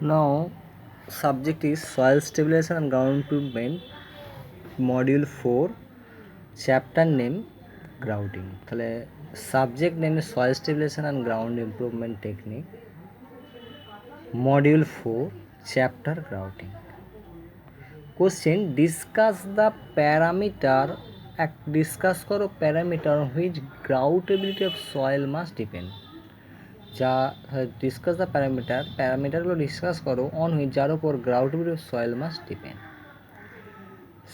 Now, subject is soil stabilization and ground improvement, module 4, chapter name grouting. তাহলে subject name is soil stabilization and ground improvement technique, module 4, chapter grouting. Question: discuss the parameter. Discuss করো parameter which groutability of soil must depend. যা discuss the প্যারামিটারগুলো discuss করো on which যার উপর groutability of soil mass depend.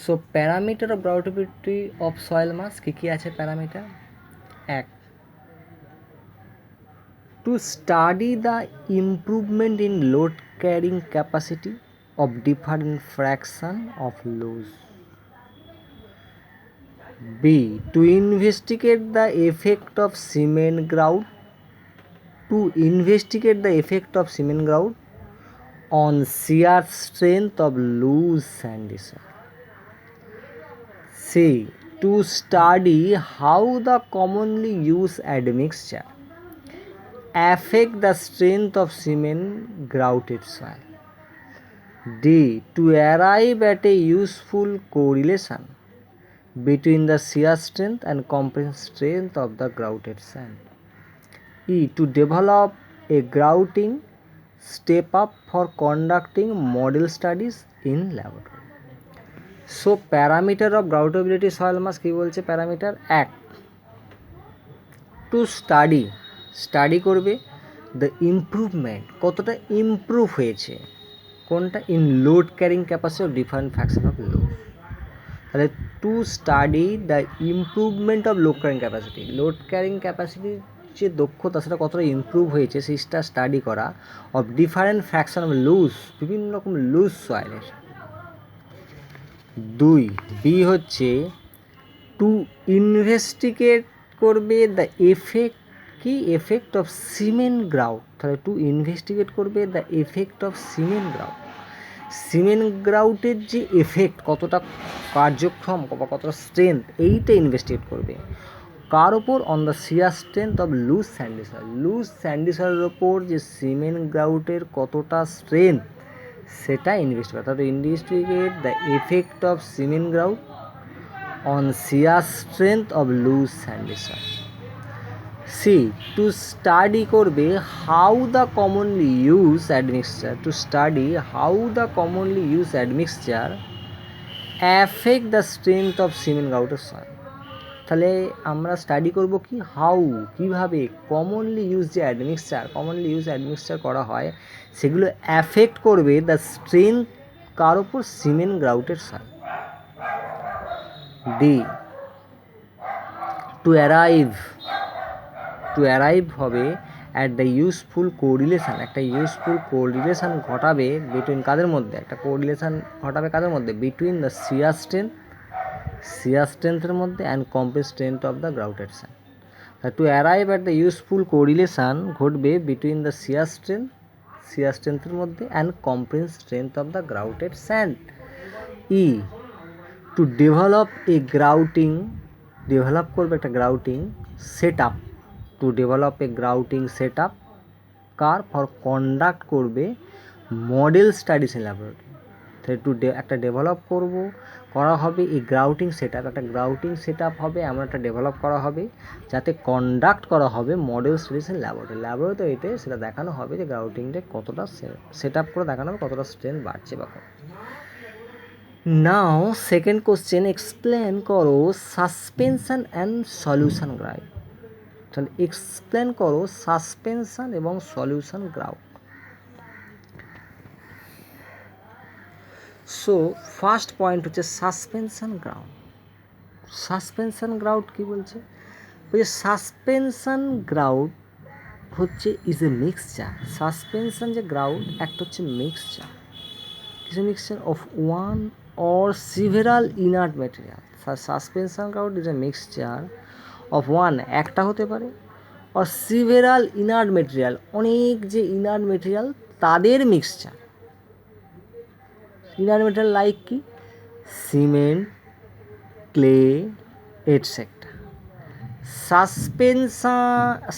So parameter of groutability of soil mass কী কী আছে parameter? এক, to study the improvement in load carrying capacity of different fraction of loose. B, to investigate the effect of cement grout on shear strength of loose sandy soil. C, to study how the commonly used admixture affect the strength of cement grouted soil. D, to arrive at a useful correlation between the shear strength and compressive strength of the grouted sand. E, to develop a grouting step up for conducting model studies in laboratory. So parameter of groutability soil mass কী বলছে? Parameter এক, to study করবে the improvement, কতটা improve হয়েছে কোনটা, in load carrying capacity of different fraction of load. তাহলে to study the improvement of load carrying ক্যাপাসিটির যে দক্ষতা সেটা কতটা ইমপ্রুভ হয়েছে সেটা স্টাডি করা, of different fraction of loose, বিভিন্ন রকম লুজ সয়েলের। দুই, বি হচ্ছে টু ইনভেস্টিগেট করবে the effect of cement grout. তাহলে টু ইনভেস্টিগেট করবে দ্য এফেক্ট অফ সিমেন্ট গ্রাউটের যে এফেক্ট, কতটা কার্যক্ষম বা কতটা স্ট্রেংথ, এইটা ইনভেস্টিগেট করবে। কার ওপর? On the shear strength of loose sandy সয়েলের ওপর যে সিমেন্ট গ্রাউটের কতটা স্ট্রেংথ সেটা ইনভেস্টিগেট করে। তাহলে investigate the effect of cement grout on shear strength of loose sandy soil. C, to study করবে how the commonly use admixture affect the strength of cement গ্রাউটের soil. তাহলে আমরা স্টাডি করব কি, কীভাবে কমনলি ইউজ অ্যাডমিক্সচার করা হয় সেগুলো অ্যাফেক্ট করবে দ্য স্ট্রেংথ কার ওপর? সিমেন্ট গ্রাউটের সয়েল। ডি, টু অ্যারাইভ হবে অ্যাট দ্য ইউজফুল কোরিলেশন, একটা ইউজফুল কোরিলেশন ঘটাবে বিটুইন কাদের মধ্যে? বিটুইন দ্য শিয়ার স্ট্রেংথের মধ্যে and compressed strength of the grouted sand. To arrive at the useful correlation ঘটবে বিটুইন দ্য শিয়ার স্ট্রেংথের মধ্যে and compressed strength of the grouted sand. E, to develop করবে একটা গ্রাউটিং সেট আপ, কার? For conduct করবে model studies in laboratory. তাহলে একটা করা হবে এই গ্রাউটিং সেট আপ হবে, এমন একটা ডেভেলপ করা হবে যাতে কন্ডাক্ট করা হবে মডেল স্টাডিজ ইন ল্যাবরেটরিতে সেটা দেখানো হবে যে গ্রাউটিংটা কতটা সেট আপ করে দেখানো হবে কতটা স্ট্রেংথ বাড়ছে বা কত। নাও সেকেন্ড কোশ্চেন, এক্সপ্লেন করো সাসপেনশন অ্যান্ড সলিউশন গ্রাউট। তাহলে এক্সপ্লেন করো সাসপেনশন এবং solution grout. So first point হচ্ছে সাসপেনশন গ্রাউট কি বলছে? সাসপেনশন গ্রাউট হচ্ছে ইজ এ মিক্সচার। সাসপেনশন যে গ্রাউট একটা হচ্ছে mixture of one or several inert material. Suspension grout is a mixture of one, একটা হতে পারে, or several inert material, অনেক যে inert material তাদের মিক্সচার। inert material লাইক কি? Cement, clay, etcetera.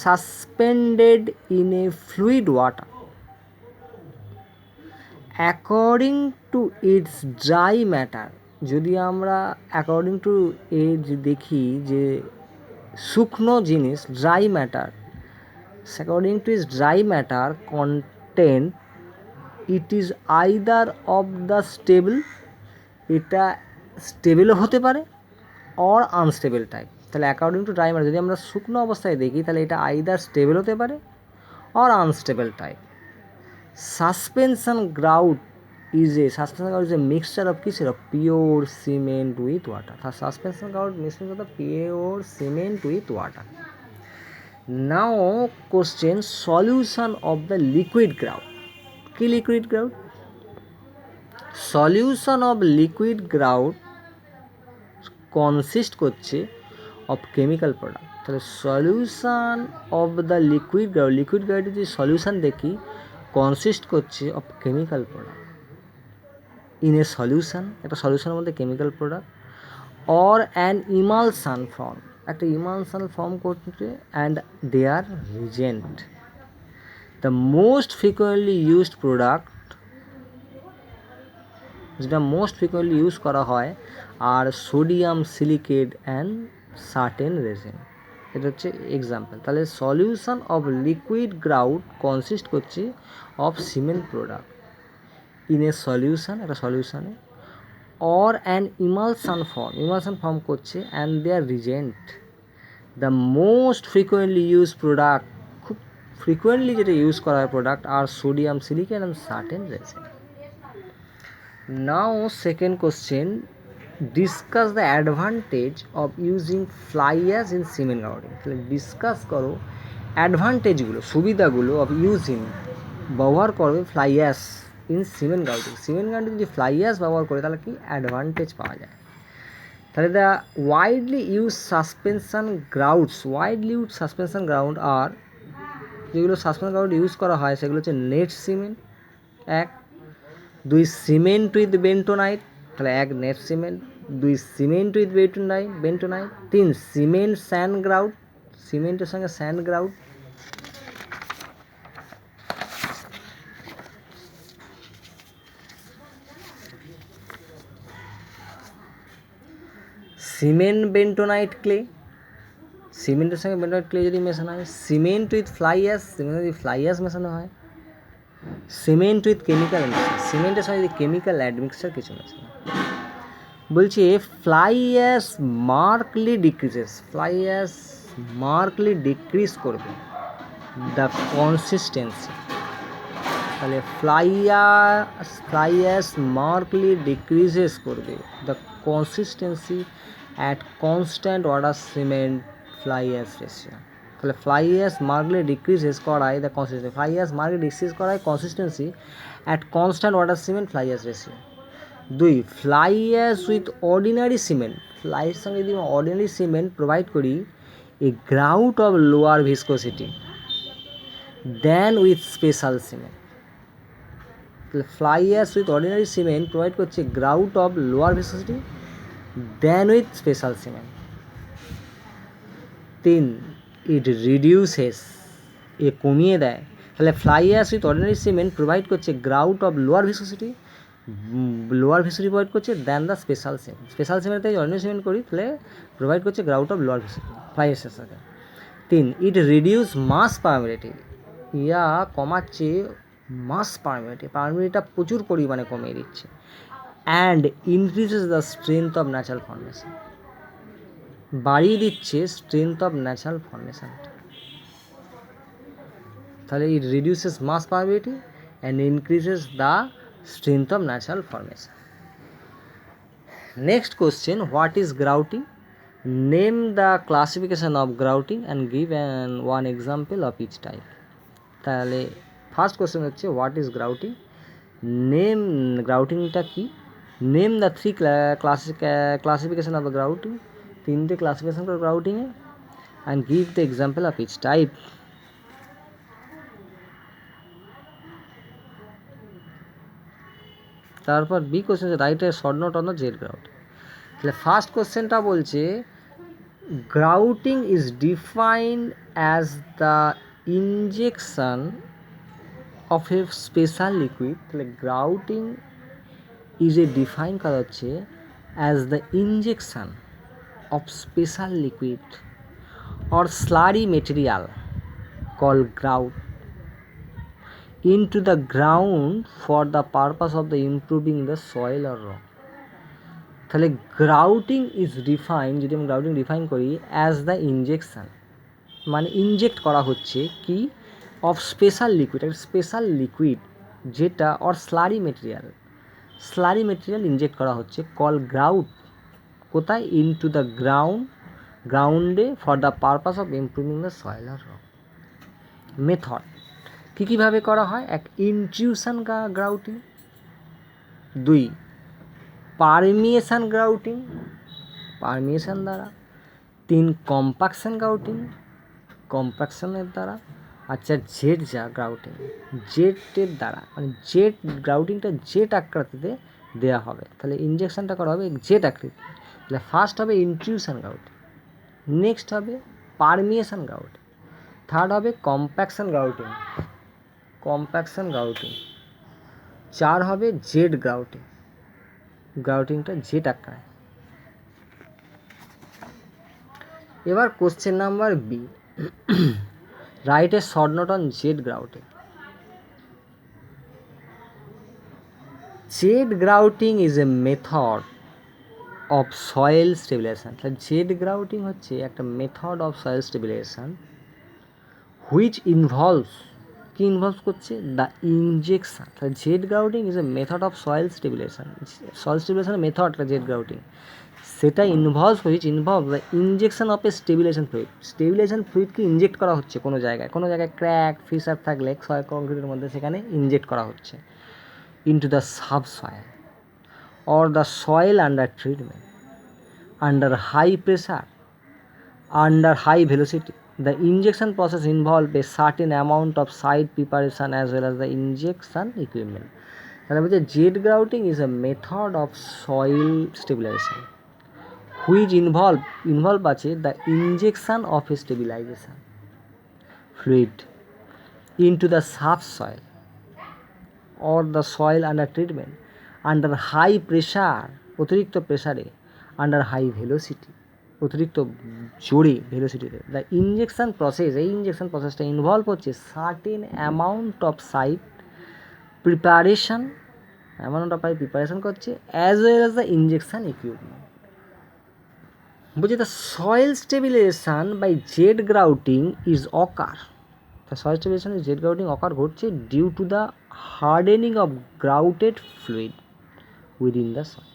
Suspended in a fluid water. According to its dry matter, যদি আমরা according to এর দেখি যে শুকনো জিনিস dry matter, according to its dry matter content it is either of the stable, এটা স্টেবলও হতে পারে অর আনস্টেবল টাইপ। তাহলে অ্যাকর্ডিং টু ড্রাই ম্যাটার যদি আমরা শুকনো অবস্থায় দেখি তাহলে এটা আইদার স্টেবল হতে পারে or unstable type. Suspension grout is a mixture of কিসের, of pure cement with water. Suspension grout mixture of pure cement with water. Now question solution of the liquid grout. কি liquid grout? Solution of liquid grout consist করছে of chemical product. তাহলে solution of the liquid গ্রাউটের যদি solution দেখি consist করছে of chemical product in a solution, একটা সলিউশনের মধ্যে chemical product, or an emulsion form, একটা ইমালশন ফর্ম করছে, and they are reagent. The most frequently used product, যেটা মোস্ট ফ্রিকুয়েন্টলি ইউজ করা হয় are sodium silicate and certain resin. এটা হচ্ছে এক্সাম্পল। তাহলে solution of liquid grout consist করছে of cement product in a solution, একটা সলিউশনে, অর অ্যান ইমালশন ফর্ম করছে, and they are reagent. The most frequently use product, খুব frequently যেটা use করা হয় product are sodium silicate and certain resin. Now second question, discuss the advantage of using fly ash in cement grouting. তাহলে discuss করো অ্যাডভান্টেজগুলো, সুবিধাগুলো of using, ব্যবহার করবে fly ash in cement grouting. Cement grouting যদি fly ash ব্যবহার করে তাহলে কি অ্যাডভান্টেজ পাওয়া যায়। তাহলে the widely use suspension ground are যেগুলো সাসপেনশন গ্রাউন্ড ইউজ করা হয় সেগুলো হচ্ছে নেট সিমেন্ট, এক, দুই সিমেন্ট উইথ বেন্টোনাইট, তাহলে এক নেট সিমেন্ট, দুই সিমেন্ট উইথ বেন্টোনাইট, তিন সিমেন্ট স্যান্ড গ্রাউট, সিমেন্টের সঙ্গে sand grout, cement bentonite clay, সিমেন্টের সঙ্গে বেন্টোনাইট ক্লে যদি মেশানো হয়, cement with fly ash, cement যদি ফ্লাই অ্যাশ মেশানো হয়, সিমেন্ট উইথ কেমিক্যাল অ্যাডমিক্সার, সিমেন্টের সঙ্গে যদি কেমিক্যাল অ্যাডমিক্সার কিছু মেশানো হয়। বলছে ফ্লাই অ্যাশ মার্কলি ডিক্রিজ করবে দ্য কনসিস্টেন্সি। তাহলে ফ্লাই অ্যাশ মার্কলি ডিক্রিজেস করবে the consistency at constant water cement fly ash ratio. তাহলে ফ্লাই অ্যাশ মার্কলি ডিক্রিজেস করায় the consistency, fly ash markedly decrease করায় consistency at constant water cement fly ash ratio. দুই, fly ash with ordinary cement, ফ্লাইয়ের সঙ্গে যদি ordinary cement provide করি a grout of lower viscosity then with special cement. তাহলে fly ash with ordinary cement provide করছে grout of lower viscosity then with special cement. তিন, it reduces, এ কমিয়ে দেয়। তাহলে fly ash with ordinary cement provide করছে grout of lower viscosity provide করছে then the special cement থেকে ordinary cement করি তাহলে প্রোভাইড করছে grout of lower viscosity fly অ্যাশের সাথে। তিন, ইট রিডিউস মাস পারমিবিলিটি, ইয়া কমাচ্ছে মাস পারমিবিলিটিটা প্রচুর পরিমাণে কমিয়ে দিচ্ছে। And increases the strength of natural formation, বাড়িয়ে দিচ্ছে স্ট্রেংথ অফ ন্যাচারাল ফর্মেশনটা। তাহলে it reduces mass permeability and increases the strength of natural formation. Next question, what is grouting? Name the classification of grouting and give one example of each type. তাহলে first question হচ্ছে what is grouting, name গ্রাউটিংটা কি, name the three classification of the grouting, তিনটে classification for গ্রাউটিংয়ে, and give the example of each type. তারপর B question write a short note on the jet grout. তাহলে first কোশ্চেনটা বলছে grouting is defined as the injection of a special liquid, তাহলে grouting is a define করা হচ্ছে as the injection of special liquid or slurry material called grout into the ground for the purpose of the improving the soil or rock. তাহলে grouting is define, যদি আমি grouting define করি as the injection, মানে inject করা হচ্ছে কি of special liquid, একটা special liquid যেটা অর স্লারি মেটেরিয়াল ইনজেক্ট করা হচ্ছে কল গ্রাউট, কোথায়? ইনটু দ্য গ্রাউন্ডে for the purpose of improving the soil আর রক। মেথড কী কীভাবে করা হয়? এক, ইনট্রিউশন গ্রাউটিং, 2 পারমিয়েশন গ্রাউটিং, পারমিয়েশন দ্বারা, 3 কম্পাকশন গ্রাউটিং, কম্পাকশনের দ্বারা, আচ্ছা জেট গ্রাউটিং, জেটের দ্বারা, মানে জেট গ্রাউটিংটা জেট আকৃতিতে দেওয়া হবে, তাহলে ইনজেকশনটা করা হবে জেট আকৃতি। তাহলে ফার্স্ট হবে ইনট্রিউশন গ্রাউটিং, নেক্সট হবে পারমিয়েশন গ্রাউটিং, থার্ড হবে কম্প্যাকশন গ্রাউটিং, 4 হবে জেট গ্রাউটিংটা জেট আকারে। এবার question number B, write a short note on jet grouting. Jet grouting is a method of soil stabilisation. তাহলে জেট গ্রাউটিং হচ্ছে একটা method of soil stabilisation which involves, কি involves করছে? The injection. তাহলে jet grouting is a method of soil স্টেবিলাইজেশনের মেথডটা jet grouting, সেটা involve the injection of a stabilisation ফ্লুইডকে inject করা হচ্ছে কোনো জায়গায় ক্র্যাক ফিসার থাকলে সয়েল কংক্রিটের মধ্যে, সেখানে ইনজেক্ট করা হচ্ছে into the subsoil or the soil under treatment, under high pressure, under high velocity. The injection process involves a certain amount of site preparation as well as the injection equipment. তাহলে বলছে jet grouting is a method of soil stabilisation which involve আছে the injection of a stabilisation fluid into the subsoil or the soil under treatment, under high pressure, অতিরিক্ত প্রেশারে, under high velocity, অতিরিক্ত জোরে ভেলোসিটিতে। The injection process, এই injection প্রসেসটা involve হচ্ছে certain amount of site preparation করছে as well as the injection equipment. বলছে the soil stabilisation by jet grouting is occur, the soil stabilization is jet grouting occur ঘটছে due to the hardening of grouted fluid within the soil.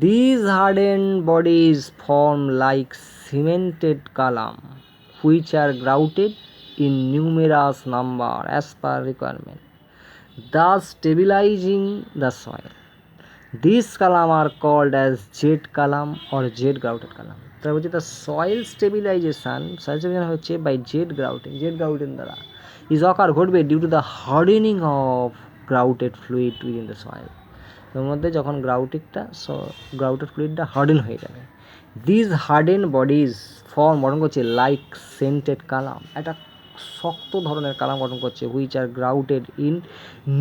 These hardened bodies form like cemented column which are grouted in numerous number as per requirement, thus stabilizing the soil. These column are called as jet column or jet grouted column. তারপর বলছে the soil stabilisation হচ্ছে by jet grouting দ্বারা is occur ঘটবে due to the hardening of grouted fluid within the soil. এর মধ্যে যখন গ্রাউটেড ফ্লুইডটা harden হয়ে যাবে, দিস হার্ডেন বডিজ গঠন করছে লাইক সেন্টেড কালাম, একটা শক্ত ধরনের কালাম গঠন করছে which are grouted in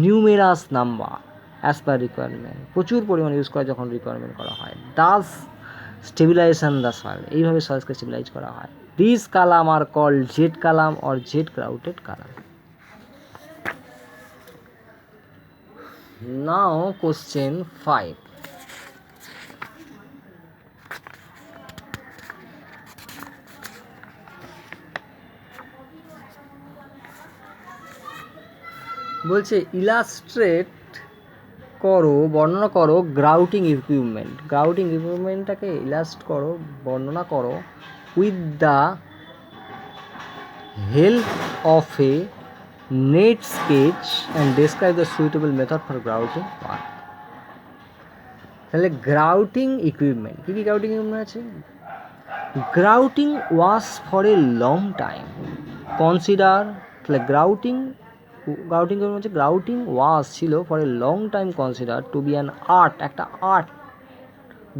numerous number as per requirement, প্রচুর পরিমাণে ইউজ করা যখন রিকোয়ারমেন্ট করা হয়। দাস স্টেবিলাইজেশন দ্য সয়েল, এইভাবে সয়েলকে স্টেবিলাইজ করা হয়। This column are called jet column or jet grouted column. Now question 5, বলছে ইলাস্ট্রেট করো, বর্ণনা করো গ্রাউটিং ইকুইপমেন্টটাকে বর্ণনা করো with the help of a neat sketch and describe the suitable method for grouting work. তাহলে গ্রাউটিং ইকুইপমেন্ট, কী কী গ্রাউটিং ইকুইপমেন্ট আছে? Grouting was for a long time consider, তাহলে গ্রাউটিং হচ্ছে গ্রাউটিং ওয়াজ ছিল for a long time consider to be an art, একটা art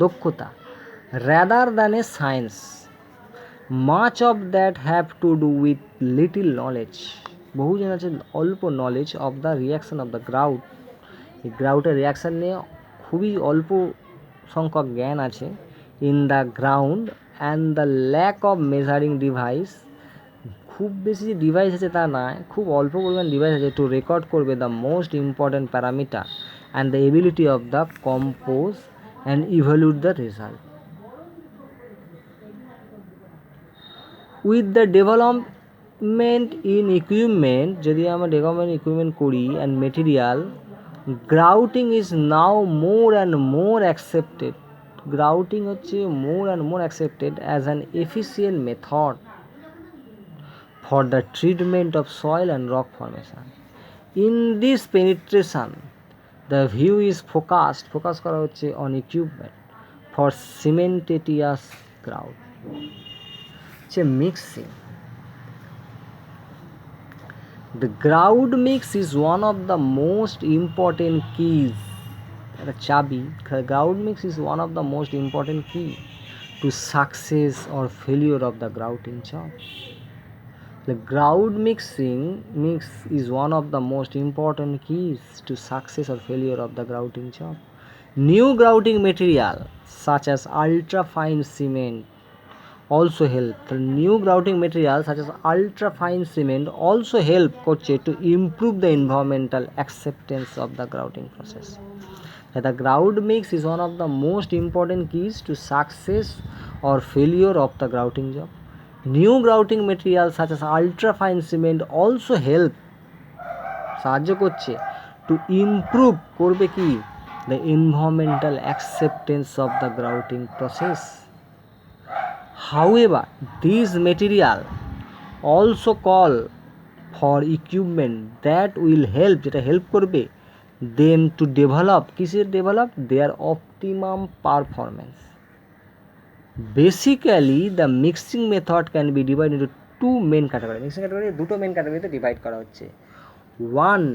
দক্ষতা, rather than a science, much of that have to do with little knowledge. বহুজন আছে অল্প knowledge of the reaction of the grout, এই গ্রাউটের reaction নিয়ে খুবই অল্প সংখ্যক জ্ঞান আছে। In the ground and the lack of measuring device, খুব বেশি যে ডিভাইস আছে তা নয়, খুব অল্প পরিমাণ ডিভাইস আছে টু রেকর্ড করবে the most important parameter and the ability of the compose and evaluate the result. With the development in equipment, যদি আমরা ডেভেলপমেন্ট ইকুইপমেন্ট করি and material, grouting is now more and more accepted, grouting হচ্ছে more and more accepted as an efficient method for the treatment of soil and rock formation. In this penetration, the view is focus করা হচ্ছে on equipment for cementitious grout. হচ্ছে mixing. The grout mix is one of the most important keys. একটা চাবি, grout mix is one of the most important key to success or failure of the grouting job. The grout mix is one of the most important keys to success or failure of the grouting job. New grouting material such as ultra fine cement also help. The new grouting material such as ultra fine cement also help করছে to improve the environmental acceptance of the grouting process. The grout mix is one of the most important keys to success or failure of the grouting job. New grouting material such as ultra fine cement also help, সাহায্য করছে to improve করবে কি the environmental acceptance of the grouting process. However, these material also call for equipment that will help, যেটা help করবে them to develop, কিসের develop their optimum performance. Basically, the mixing method can be divided into two main categories. Mixing category দুটো main category তে divide করা হচ্ছে। One,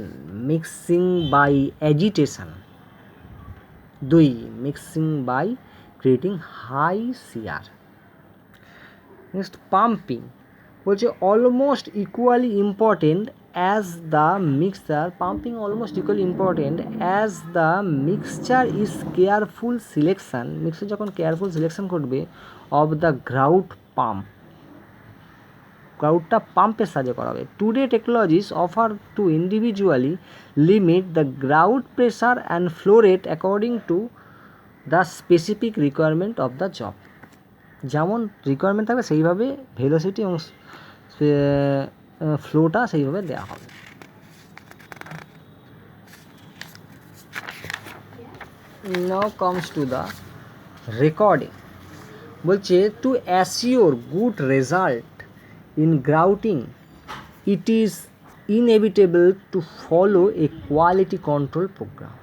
mixing by agitation. 2, mixing by creating high CR. Next, pumping বলছে almost equally important as the mixture. Pumping almost equally important as the mixture is careful selection. Mixture যখন careful selection করবে of the grout pump, গ্রাউটটা পাম্পের সাহায্যে করা হবে। Today technologies offer to individually limit the grout pressure and flow rate according to the specific requirement of the job. যেমন requirement থাকবে সেইভাবে velocity এবং ফ্লোটা সেইভাবে দেওয়া হবে। Now comes to the recording. বলছে to assure good result in grouting, it is inevitable to follow a quality control program.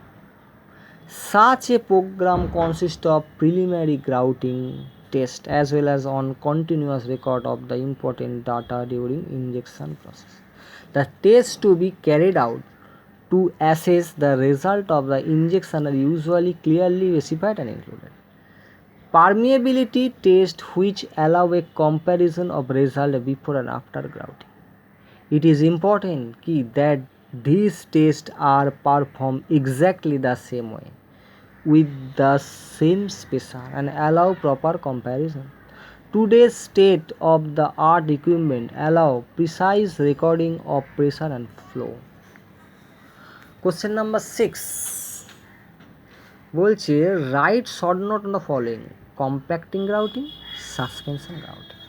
Such a program consists of preliminary grouting test as well as on continuous record of the important data during injection process. The tests to be carried out to assess the result of the injection are usually clearly specified and included. Permeability test which allow a comparison of result before and after grouting. It is important that these tests are performed exactly the same way with the same spacer and allow proper comparison. Today's state of the art equipment allow precise recording of pressure and flow. Question number 6 বলছে write short note on the following: compacting grouting, suspension grouting.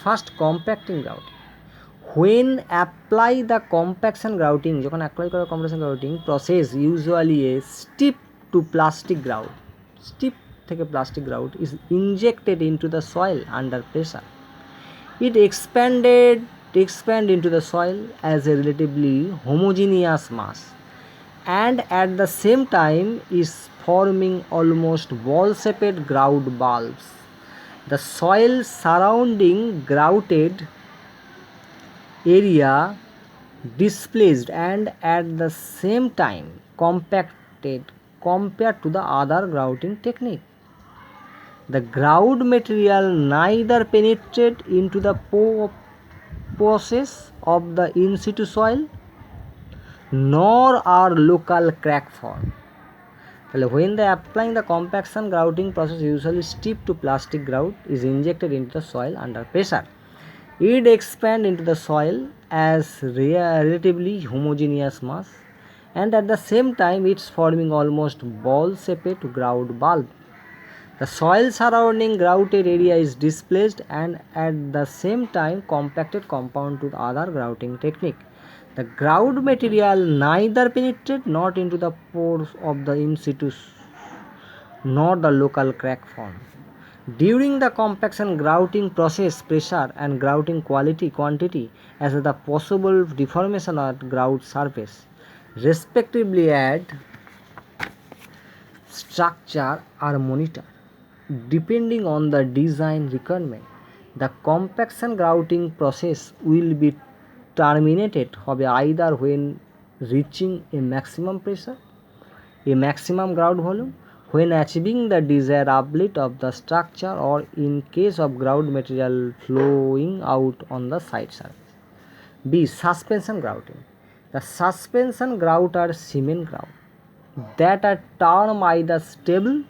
First, compacting grouting. When apply the compaction grouting, যখন apply করা compaction grouting process usually a stiff to plastic grout, stiff থেকে plastic grout is injected into the soil under pressure. It expand into the soil as a relatively homogeneous mass and at the same time is forming almost ball-shaped grout bulbs. The soil surrounding grouted area displaced and at the same time compacted compared to the other grouting technique. The grout material neither penetrate into the process of the in situ soil, nor are local crack formed. When they applying the compaction grouting process, usually stiff to plastic grout is injected into the soil under pressure. It expands into the soil as relatively homogeneous mass, and at the same time it's forming almost ball-shaped grout bulb. The soil surrounding grouted area is displaced and at the same time compacted compound to the other grouting technique. The grout material neither penetrate not into the pores of the in situ nor the local crack form. During the compaction grouting process, pressure and grouting quantity as the possible deformation at grout surface respectively add structure are monitored. Depending on the design requirement, the compaction grouting process will be terminated either when reaching a maximum pressure, a maximum grout volume, when achieving the desired uplift of the structure, or in case of grout material flowing out on the side surface. B. Suspension grouting. The suspension grout are cement grout that are termed either stable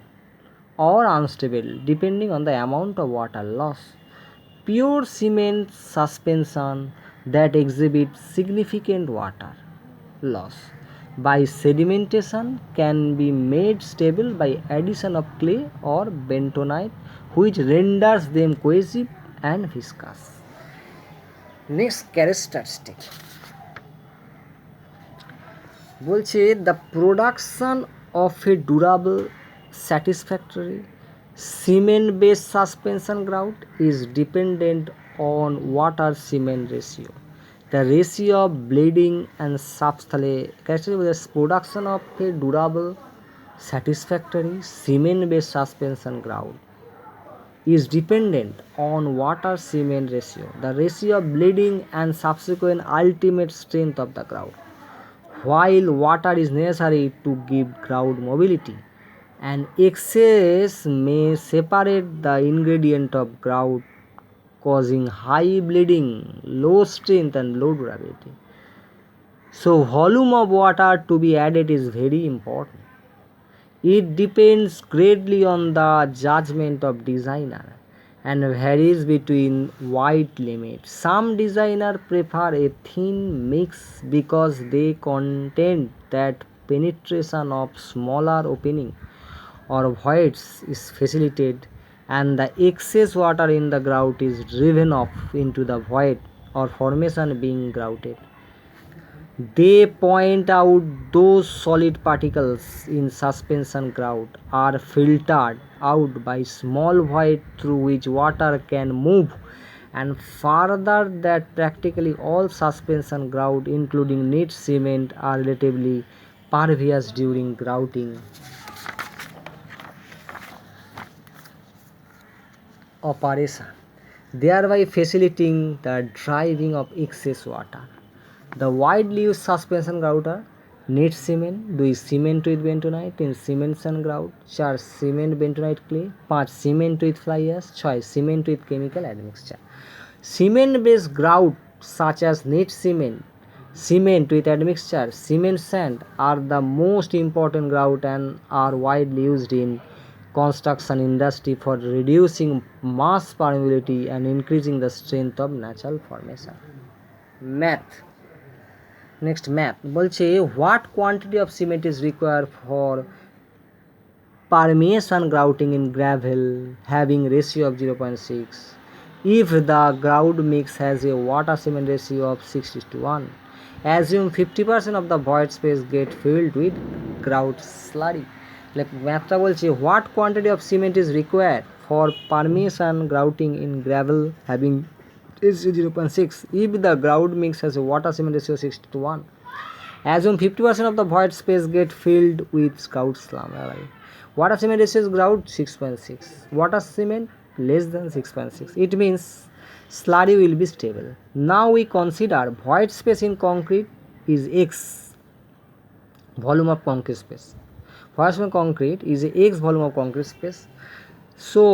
or unstable depending on the amount of water loss. Pure cement suspension that exhibit significant water loss by sedimentation can be made stable by addition of clay or bentonite, which renders them cohesive and viscous. Next characteristic বলছে the production of a durable satisfactory cement based suspension grout is dependent on water cement ratio. The ratio of bleeding and characteristic production of a durable satisfactory cement based suspension grout is dependent on water cement ratio, the ratio of bleeding and subsequent ultimate strength of the grout. While water is necessary to give grout mobility, an excess may separate the ingredient of grout, causing high bleeding, low strength and low durability. So volume of water to be added is very important. It depends greatly on the judgment of designer and varies between wide limits. Some designer prefer a thin mix because they contend that penetration of smaller opening or voids is facilitated and the excess water in the grout is driven off into the void or formation being grouted. They point out those solid particles in suspension grout are filtered out by small void through which water can move, and further that practically all suspension grout including neat cement are relatively pervious during grouting operation, thereby facilitating the driving of excess water. The widely used suspension grout are neat cement, 2 cement with bentonite, 3 cement sand grout, 4 cement bentonite clay, 5 cement with fly ash, 6 cement with chemical admixture. Cement based grout such as neat cement, cement with admixture, cement sand are the most important grout and are widely used in construction industry for reducing mass permeability and increasing the strength of natural formation. Math. Next map বলছে what quantity of cement is required for permeation grouting in gravel having ratio of 0.6 if the grout mix has a water cement ratio of 6:1. Assume 50% of the void space get filled with grout slurry. ম্যাথটা বলছে what quantity of cement is required for permeation grouting in gravel having is 0.6 if the grout mix has a water cement ratio 6:1. Assume 50% of the void space get filled with grout slurry. Water cement ratio is grout 6.6, water cement less than 6.6. It means slurry will be stable. Now we consider void space in concrete is x volume of concrete space. Void space in concrete is x volume of concrete space. So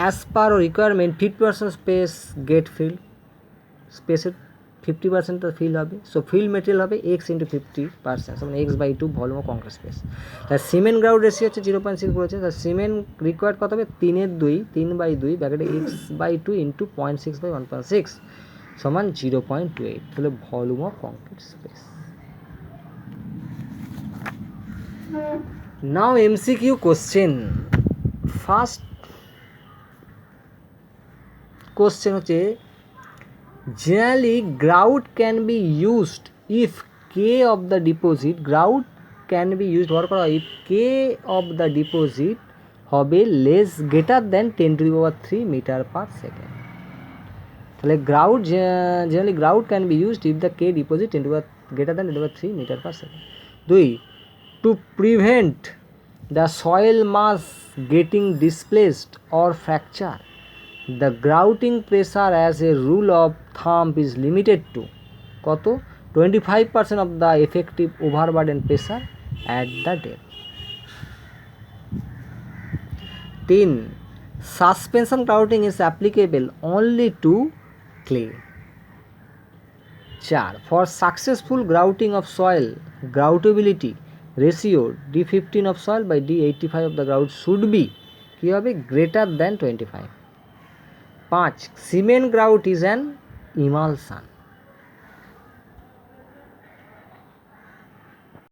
as per requirement 50% space get filled স্পেসের 50% তো feel হবে, so feel material হবে x into 50%, মানে x/2 volume of concrete space. তার cement ground ratio হচ্ছে 0.6 বলেছে, তার cement required কত হবে 3/2, 3/2 ব্র্যাকেটে x/2 ইন্টু 0.6/1.6 সমান 0.28, তাহলে volume of concrete space. Now MCQ question. First question হচ্ছে generally grout can be used if k of the deposit, grout can be used ব্যবহার করা হয় if k of the deposit হবে less greater than 10⁻³ metre per second. তাহলে grout generally grout can be used if the k deposit greater than 10⁻³ metre per second. 2 to prevent the soil mass getting displaced or fracture, the grouting pressure as a rule of thumb is limited to কত 25% of the effective overburden pressure at the depth। 3 suspension grouting is applicable only to clay। 4 for successful grouting of soil, groutability ratio d15 of soil by d85 of the grout should be কি হবে greater than 25। 5 cement grout is an emulsion।